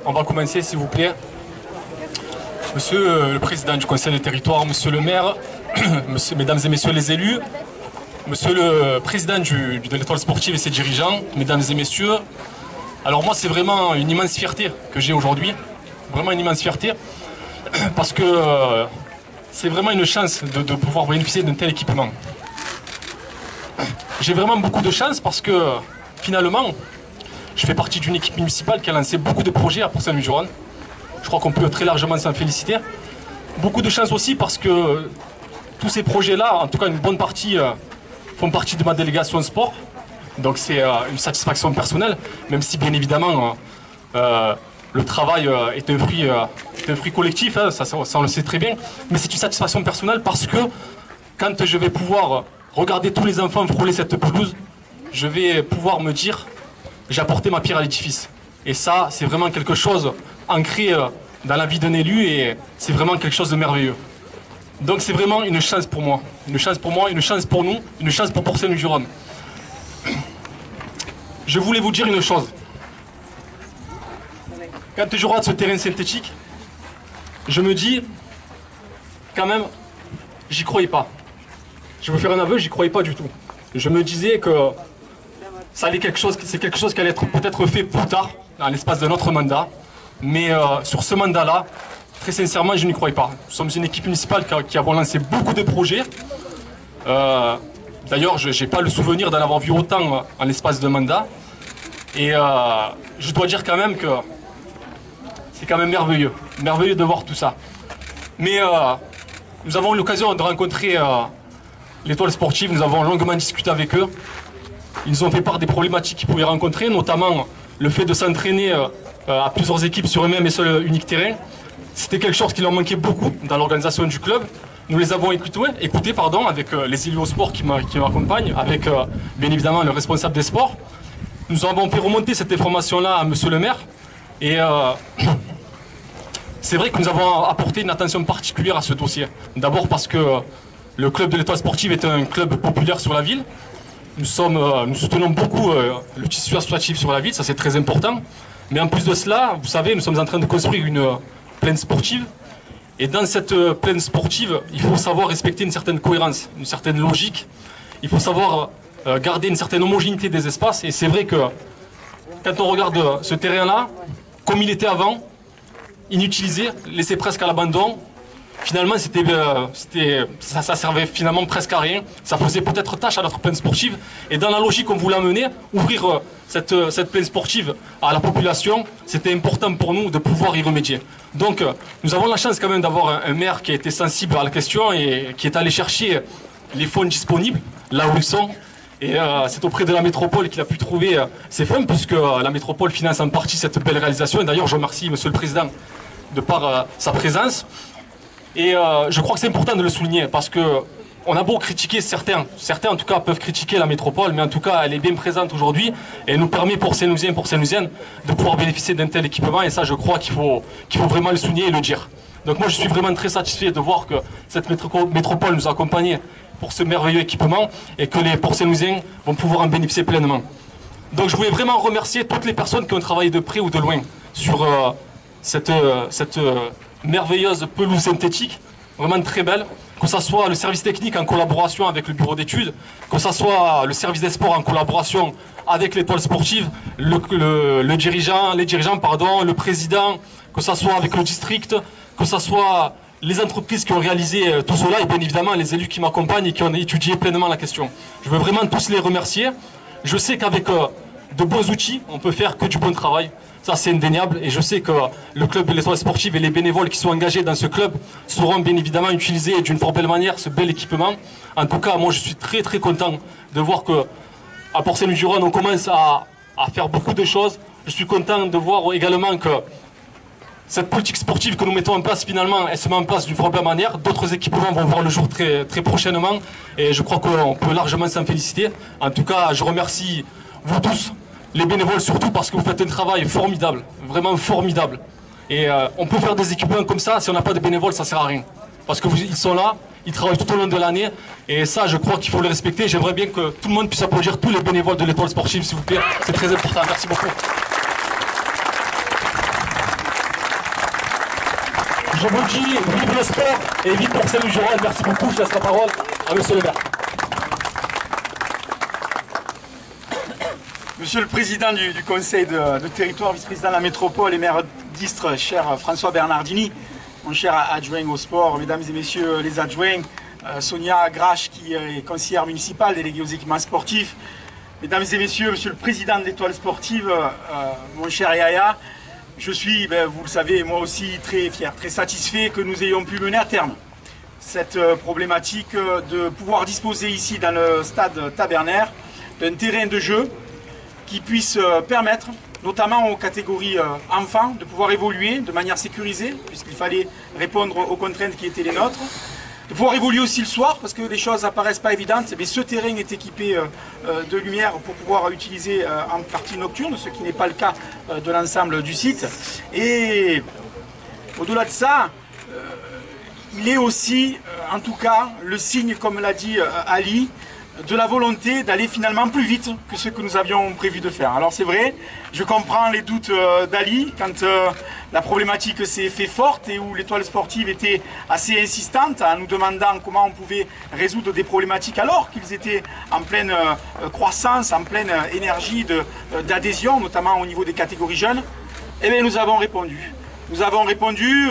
On va commencer, s'il vous plaît. Monsieur le président du conseil des territoires, monsieur le maire, mesdames et messieurs les élus, monsieur le président de l'étoile sportive et ses dirigeants, mesdames et messieurs. Alors moi, c'est vraiment une immense fierté que j'ai aujourd'hui. Vraiment une immense fierté. Parce que c'est vraiment une chance de pouvoir bénéficier d'un tel équipement. J'ai vraiment beaucoup de chance parce que finalement, je fais partie d'une équipe municipale qui a lancé beaucoup de projets à Port-Saint-Louis-du-Rhône. Je crois qu'on peut très largement s'en féliciter. Beaucoup de chance aussi parce que tous ces projets-là, en tout cas une bonne partie, font partie de ma délégation sport. Donc c'est une satisfaction personnelle, même si bien évidemment le travail est un fruit collectif, hein, ça on le sait très bien. Mais c'est une satisfaction personnelle parce que quand je vais pouvoir regarder tous les enfants frôler cette pelouse, je vais pouvoir me dire j'ai apporté ma pierre à l'édifice. Et ça, c'est vraiment quelque chose ancré dans la vie d'un élu et c'est vraiment quelque chose de merveilleux. Donc c'est vraiment une chance pour moi. Une chance pour moi, une chance pour nous, une chance pour Port-Saint-Louis-du-Rhône. Je voulais vous dire une chose. Quand je regarde ce terrain synthétique, je me dis, quand même, j'y croyais pas. Je veux faire un aveu, j'y croyais pas du tout. Je me disais que ça allait c'est quelque chose qui allait être peut-être fait plus tard, dans l'espace de notre mandat. Mais sur ce mandat-là, très sincèrement, je n'y croyais pas. Nous sommes une équipe municipale qui avons lancé beaucoup de projets. D'ailleurs, je n'ai pas le souvenir d'en avoir vu autant en l'espace de mandat. Et je dois dire quand même que c'est quand même merveilleux. Merveilleux de voir tout ça. Mais nous avons eu l'occasion de rencontrer l'étoile sportive. Nous avons longuement discuté avec eux. Ils nous ont fait part des problématiques qu'ils pouvaient rencontrer, notamment le fait de s'entraîner à plusieurs équipes sur un même et seul unique terrain. C'était quelque chose qui leur manquait beaucoup dans l'organisation du club. Nous les avons écoutés avec les élus au sport qui m'accompagnent, avec bien évidemment le responsable des sports. Nous avons fait remonter cette information-là à monsieur le maire. Et c'est vrai que nous avons apporté une attention particulière à ce dossier. D'abord parce que le club de l'étoile sportive est un club populaire sur la ville. Nous soutenons beaucoup le tissu associatif sur la ville, ça c'est très important. Mais en plus de cela, vous savez, nous sommes en train de construire une plaine sportive. Et dans cette plaine sportive, il faut savoir respecter une certaine cohérence, une certaine logique. Il faut savoir garder une certaine homogénéité des espaces. Et c'est vrai que quand on regarde ce terrain-là, comme il était avant, inutilisé, laissé presque à l'abandon, finalement ça servait finalement presque à rien. Ça faisait peut-être tâche à notre plaine sportive. Et dans la logique qu'on voulait amener, ouvrir cette plaine sportive à la population, c'était important pour nous de pouvoir y remédier. Donc nous avons la chance quand même d'avoir un maire qui a été sensible à la question et qui est allé chercher les fonds disponibles là où ils sont. Et c'est auprès de la métropole qu'il a pu trouver ces fonds, puisque la métropole finance en partie cette belle réalisation. Et d'ailleurs, je remercie monsieur le président de par sa présence. Et je crois que c'est important de le souligner, parce que on a beau critiquer certains en tout cas peuvent critiquer la métropole, mais en tout cas elle est bien présente aujourd'hui et elle nous permet pour Saint-Louisiens de pouvoir bénéficier d'un tel équipement. Et ça, je crois qu'il faut vraiment le souligner et le dire. Donc moi, je suis vraiment très satisfait de voir que cette métropole nous a accompagnés pour ce merveilleux équipement et que les Port-Saint-Louisiens vont pouvoir en bénéficier pleinement. Donc je voulais vraiment remercier toutes les personnes qui ont travaillé de près ou de loin sur cette merveilleuse pelouse synthétique, vraiment très belle. Que ce soit le service technique en collaboration avec le bureau d'études, que ce soit le service des sports en collaboration avec l'étoile sportive, les dirigeants, le président, que ce soit avec le district, que ce soit les entreprises qui ont réalisé tout cela et bien évidemment les élus qui m'accompagnent et qui ont étudié pleinement la question. Je veux vraiment tous les remercier. Je sais qu'avec de bons outils, on peut faire que du bon travail. Ça, c'est indéniable. Et je sais que le club de l'étoile sportive et les bénévoles qui sont engagés dans ce club sauront bien évidemment utiliser d'une fort belle manière ce bel équipement. En tout cas, moi, je suis très très content de voir qu'à Port-Saint-Louis-du-Rhône, on commence à faire beaucoup de choses. Je suis content de voir également que cette politique sportive que nous mettons en place, finalement, elle se met en place d'une fort belle manière. D'autres équipements vont voir le jour très, très prochainement. Et je crois qu'on peut largement s'en féliciter. En tout cas, je remercie vous tous, les bénévoles surtout, parce que vous faites un travail formidable, vraiment formidable. Et on peut faire des équipements comme ça, si on n'a pas de bénévoles, ça ne sert à rien. Parce qu'ils sont là, ils travaillent tout au long de l'année, et ça, je crois qu'il faut le respecter. J'aimerais bien que tout le monde puisse applaudir tous les bénévoles de l'étoile sportive, s'il vous plaît. C'est très important. Merci beaucoup. Je vous dis, vive le sport et vive Port-Saint-Louis-du-Rhône. Merci beaucoup, je laisse la parole à monsieur le maire. Monsieur le Président du Conseil de territoire, vice-président de la métropole et maire d'Istres, cher François Bernardini, mon cher adjoint au sport, mesdames et messieurs les adjoints, Sonia Grache qui est conseillère municipale, déléguée aux équipements sportifs, mesdames et messieurs, monsieur le Président de l'Étoile sportive, mon cher Yaya, je suis, vous le savez, moi aussi très fier, très satisfait que nous ayons pu mener à terme cette problématique de pouvoir disposer ici dans le stade Tabernaire d'un terrain de jeu qui puisse permettre, notamment aux catégories enfants, de pouvoir évoluer de manière sécurisée, puisqu'il fallait répondre aux contraintes qui étaient les nôtres, de pouvoir évoluer aussi le soir, parce que les choses apparaissent pas évidentes, mais ce terrain est équipé de lumière pour pouvoir utiliser en partie nocturne, ce qui n'est pas le cas de l'ensemble du site. Et au-delà de ça, il est aussi, en tout cas, le signe, comme l'a dit Ali, de la volonté d'aller finalement plus vite que ce que nous avions prévu de faire. Alors c'est vrai, je comprends les doutes d'Ali quand la problématique s'est fait forte et où l'Étoile sportive était assez insistante en nous demandant comment on pouvait résoudre des problématiques alors qu'ils étaient en pleine croissance, en pleine énergie d'adhésion, notamment au niveau des catégories jeunes. Eh bien nous avons répondu. Nous avons répondu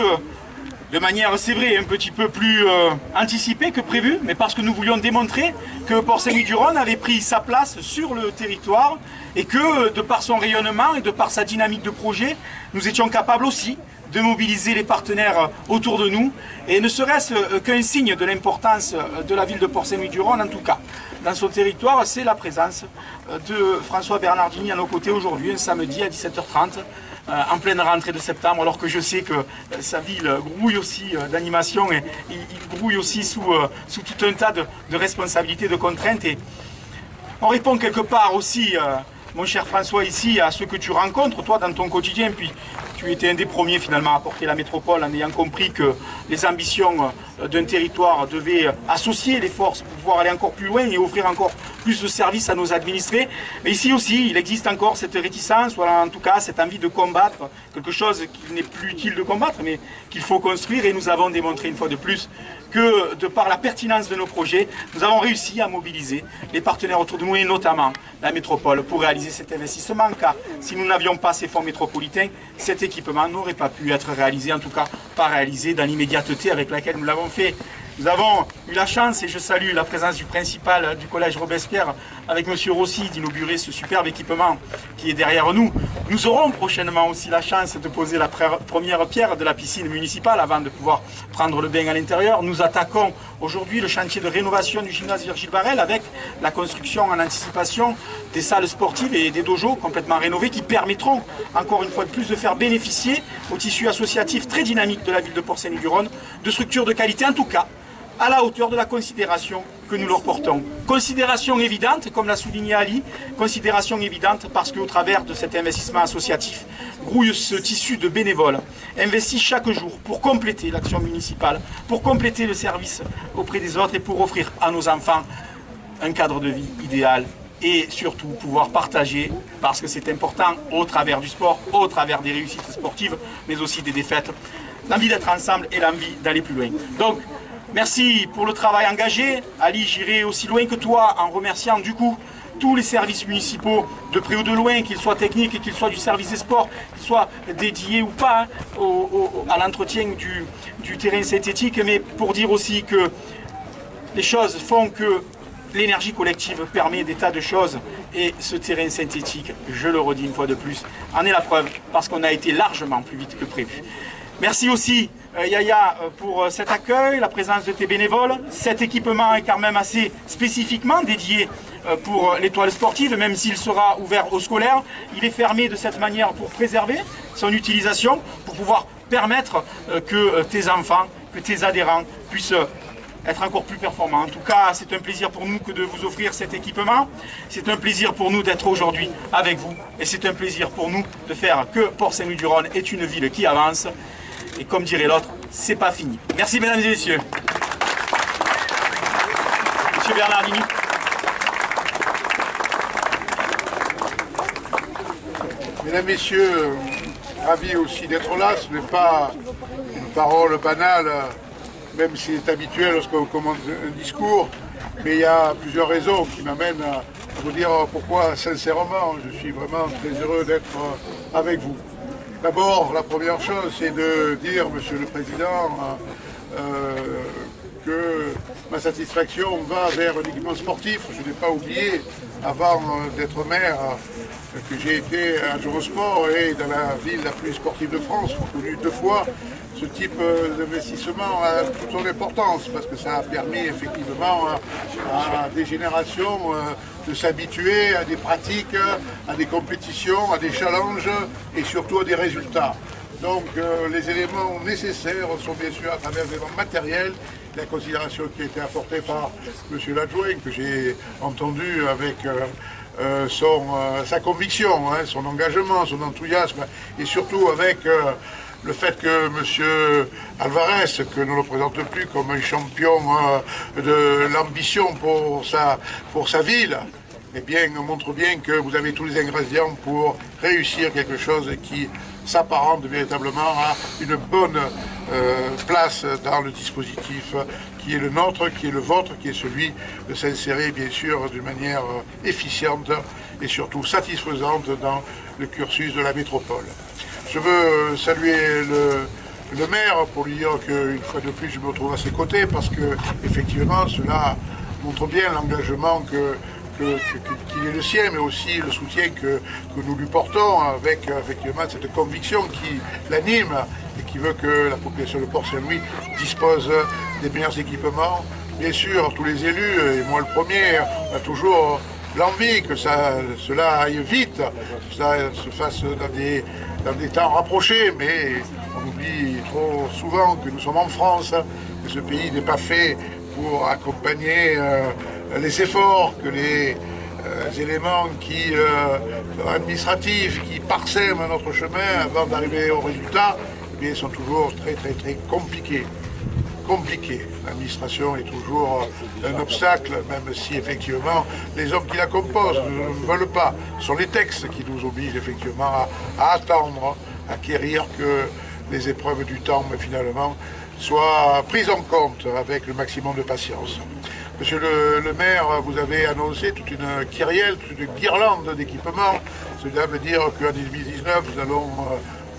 de manière, c'est vrai, un petit peu plus anticipée que prévu, mais parce que nous voulions démontrer que Port-Saint-Louis-du-Rhône avait pris sa place sur le territoire et que, de par son rayonnement et de par sa dynamique de projet, nous étions capables aussi de mobiliser les partenaires autour de nous, et ne serait-ce qu'un signe de l'importance de la ville de Port-Saint-Louis-du-Rhône, en tout cas. Dans son territoire, c'est la présence de François Bernardini à nos côtés aujourd'hui, un samedi à 17h30, en pleine rentrée de septembre, alors que je sais que sa ville grouille aussi d'animation et il grouille aussi sous tout un tas de responsabilités, de contraintes. Et on répond quelque part aussi, mon cher François, ici, à ce que tu rencontres, toi, dans ton quotidien. Puis tu étais un des premiers, finalement, à porter la métropole en ayant compris que les ambitions d'un territoire devaient associer les forces pour pouvoir aller encore plus loin et offrir encore plus de services à nos administrés. Mais ici aussi, il existe encore cette réticence, ou en tout cas cette envie de combattre quelque chose qu'il n'est plus utile de combattre, mais qu'il faut construire. Et nous avons démontré une fois de plus que, de par la pertinence de nos projets, nous avons réussi à mobiliser les partenaires autour de nous, et notamment la métropole, pour réaliser cet investissement, car si nous n'avions pas ces fonds métropolitains, cet équipement n'aurait pas pu être réalisé, en tout cas pas réalisé dans l'immédiateté avec laquelle nous l'avons fait. Nous avons eu la chance, et je salue la présence du principal du collège Robespierre avec M. Rossi, d'inaugurer ce superbe équipement qui est derrière nous. Nous aurons prochainement aussi la chance de poser la première pierre de la piscine municipale avant de pouvoir prendre le bain à l'intérieur. Nous attaquons aujourd'hui le chantier de rénovation du gymnase Virgile Varel avec la construction en anticipation des salles sportives et des dojos complètement rénovés qui permettront encore une fois de plus de faire bénéficier au tissu associatif très dynamique de la ville de Port-Saint-Louis-du-Rhône de structures de qualité, en tout cas à la hauteur de la considération que nous leur portons. Considération évidente, comme l'a souligné Ali, considération évidente parce qu'au travers de cet investissement associatif, grouille ce tissu de bénévoles, investis chaque jour pour compléter l'action municipale, pour compléter le service auprès des autres et pour offrir à nos enfants un cadre de vie idéal et surtout pouvoir partager, parce que c'est important, au travers du sport, au travers des réussites sportives, mais aussi des défaites, l'envie d'être ensemble et l'envie d'aller plus loin. Donc, merci pour le travail engagé. Ali, j'irai aussi loin que toi en remerciant du coup tous les services municipaux de près ou de loin, qu'ils soient techniques, qu'ils soient du service des sports, qu'ils soient dédiés ou pas à l'entretien du terrain synthétique, mais pour dire aussi que les choses font que l'énergie collective permet des tas de choses et ce terrain synthétique, je le redis une fois de plus, en est la preuve parce qu'on a été largement plus vite que prévu. Merci aussi Yaya pour cet accueil, la présence de tes bénévoles. Cet équipement est quand même assez spécifiquement dédié pour l'Étoile sportive, même s'il sera ouvert aux scolaires. Il est fermé de cette manière pour préserver son utilisation, pour pouvoir permettre que tes enfants, que tes adhérents puissent être encore plus performants. En tout cas, c'est un plaisir pour nous que de vous offrir cet équipement. C'est un plaisir pour nous d'être aujourd'hui avec vous. Et c'est un plaisir pour nous de faire que Port-Saint-Louis-du-Rhône est une ville qui avance. Et comme dirait l'autre, c'est pas fini. Merci mesdames et messieurs. Monsieur Bernardini. Mesdames, Messieurs, ravi aussi d'être là. Ce n'est pas une parole banale, même si c'est habituel lorsqu'on commence un discours, mais il y a plusieurs raisons qui m'amènent à vous dire pourquoi, sincèrement, je suis vraiment très heureux d'être avec vous. D'abord, la première chose, c'est de dire, Monsieur le Président, que ma satisfaction va vers l'équipement sportif. Je n'ai pas oublié, avant d'être maire, que j'ai été adjoint au sport et dans la ville la plus sportive de France, reconnue 2 fois. Ce type d'investissement a toute son importance parce que ça a permis effectivement à des générations de s'habituer à des pratiques, à des compétitions, à des challenges et surtout à des résultats. Donc les éléments nécessaires sont bien sûr à travers des éléments matériels, la considération qui a été apportée par M. l'adjoint, que j'ai entendu avec sa conviction, hein, son engagement, son enthousiasme, et surtout avec le fait que M. Alvarez, que nous ne le présente plus comme un champion de l'ambition pour sa ville, eh bien, montre bien que vous avez tous les ingrédients pour réussir quelque chose qui s'apparente véritablement à une bonne place dans le dispositif qui est le nôtre, qui est le vôtre, qui est celui de s'insérer bien sûr d'une manière efficiente et surtout satisfaisante dans le cursus de la métropole. Je veux saluer le maire pour lui dire qu'une fois de plus je me retrouve à ses côtés parce que effectivement cela montre bien l'engagement qu'il est le sien, mais aussi le soutien que nous lui portons avec effectivement cette conviction qui l'anime et qui veut que la population de Port-Saint-Louis dispose des meilleurs équipements. Bien sûr, tous les élus, et moi le premier, on a toujours l'envie que cela aille vite, que cela se fasse dans des temps rapprochés, mais on oublie trop souvent que nous sommes en France, que ce pays n'est pas fait pour accompagner les efforts, que les éléments administratifs qui parsèment notre chemin avant d'arriver au résultat, eh bien, sont toujours très compliqués. L'administration est toujours un obstacle, même si effectivement les hommes qui la composent ne veulent pas. Ce sont les textes qui nous obligent effectivement à attendre, à acquérir que les épreuves du temps, mais finalement, soient prises en compte avec le maximum de patience. Monsieur le maire, vous avez annoncé toute une kyrielle, toute une guirlande d'équipements. Cela veut dire qu'en 2019, nous allons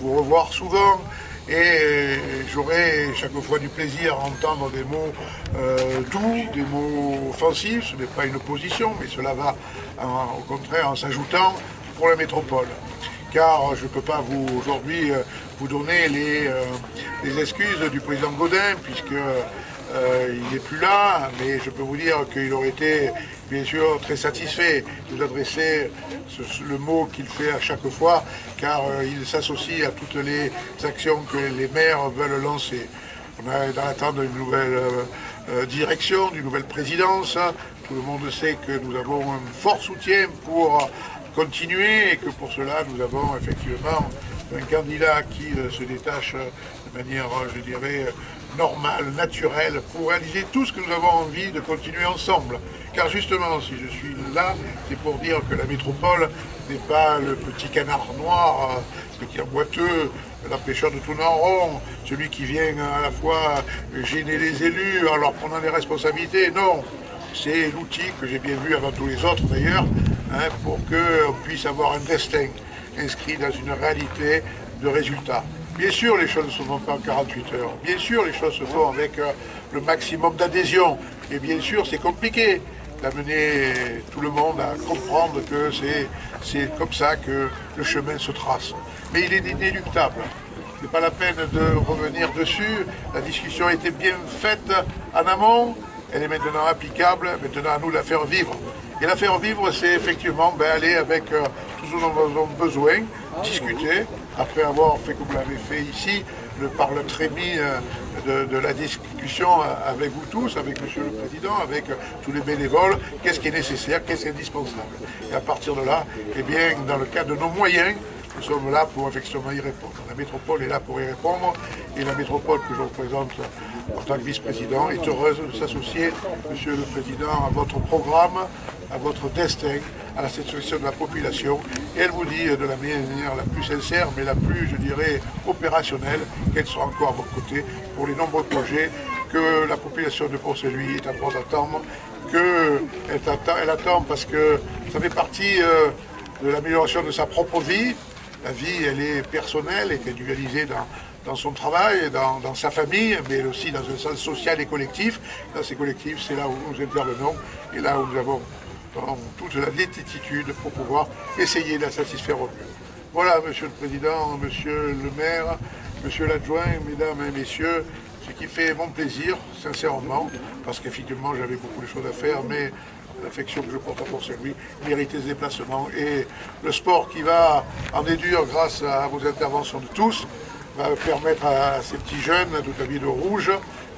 vous revoir souvent et j'aurai chaque fois du plaisir à entendre des mots doux, des mots offensifs. Ce n'est pas une opposition, mais cela va au contraire en s'ajoutant pour la métropole. Car je ne peux pas aujourd'hui vous donner les excuses du président Gaudin, puisque il n'est plus là, mais je peux vous dire qu'il aurait été bien sûr très satisfait de vous adresser le mot qu'il fait à chaque fois, car il s'associe à toutes les actions que les maires veulent lancer. On est dans l'attente d'une nouvelle direction, d'une nouvelle présidence. Tout le monde sait que nous avons un fort soutien pour continuer et que pour cela nous avons effectivement un candidat qui se détache de manière, je dirais, normale, naturelle, pour réaliser tout ce que nous avons envie de continuer ensemble. Car justement, si je suis là, c'est pour dire que la métropole n'est pas le petit canard noir, petit boiteux, l'empêcheur de tourner en rond, celui qui vient à la fois gêner les élus en leur prenant des responsabilités. Non, c'est l'outil que j'ai bien vu avant tous les autres d'ailleurs, hein, pour qu'on puisse avoir un destin inscrit dans une réalité de résultats. Bien sûr, les choses ne se font pas en 48 heures. Bien sûr, les choses se font avec le maximum d'adhésion. Et bien sûr, c'est compliqué d'amener tout le monde à comprendre que c'est comme ça que le chemin se trace. Mais il est inéluctable. Ce n'est pas la peine de revenir dessus. La discussion a été bien faite en amont. Elle est maintenant applicable. Maintenant, à nous de la faire vivre. Et la faire vivre, c'est effectivement aller avec tout ce dont nous avons besoin, discuter, après avoir fait comme vous l'avez fait ici, par le trémie de la discussion avec vous tous, avec Monsieur le Président, avec tous les bénévoles, qu'est-ce qui est nécessaire, qu'est-ce qui est indispensable. Et à partir de là, eh bien, dans le cadre de nos moyens, nous sommes là pour effectivement y répondre. La métropole est là pour y répondre et la métropole que je représente en tant que vice-président est heureuse de s'associer, Monsieur le Président, à votre programme à votre destin, à la satisfaction de la population. Et elle vous dit de la manière la plus sincère, mais la plus, je dirais, opérationnelle, qu'elle sera encore à votre côté pour les nombreux projets que la population de Pont-Saint-Louis est en train d'attendre, qu'elle attend parce que ça fait partie de l'amélioration de sa propre vie. La vie, elle est personnelle, est individualisée dans son travail, dans sa famille, mais aussi dans un sens social et collectif. Dans ces collectifs, c'est là où nous intervenons et là où nous avons toute la latitude pour pouvoir essayer de la satisfaire au mieux. Voilà, Monsieur le Président, Monsieur le maire, Monsieur l'adjoint, Mesdames et Messieurs, ce qui fait mon plaisir, sincèrement, parce qu'effectivement j'avais beaucoup de choses à faire, mais l'affection que je porte à Pont-Saint-Louis méritait ce déplacement. Et le sport qui va en déduire grâce à vos interventions de tous va permettre à ces petits jeunes, tout habillés de rouge,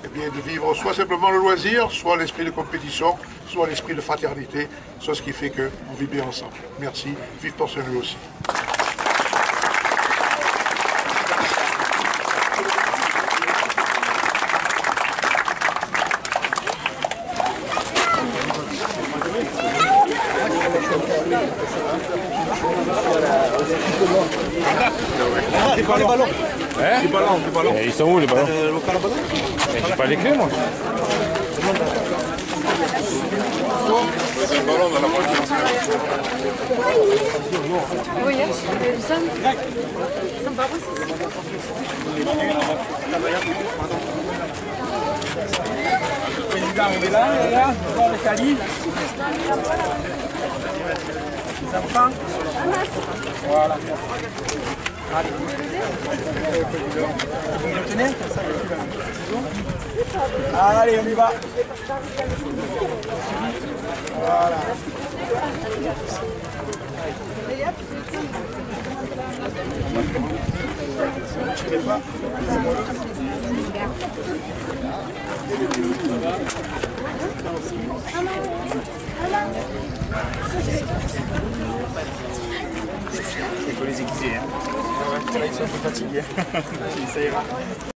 eh bien, de vivre soit simplement le loisir, soit l'esprit de compétition, soit l'esprit de fraternité, soit ce qui fait qu'on vit bien ensemble. Merci, vive Pont-Saint-Louis aussi. Les ballons. Hein? Les ballons. Ils sont où les ballons? J'ai pas les clés moi. Oui, ça me va aussi. Le président il est là, devant le calife. Les enfants. Voilà. Allez. Vous me retenez comme ça, allez, on y va. Voilà. Ne tirez pas. Il faut les aiguiser. Hein. Là, ils sont un peu fatigués. Ça ira.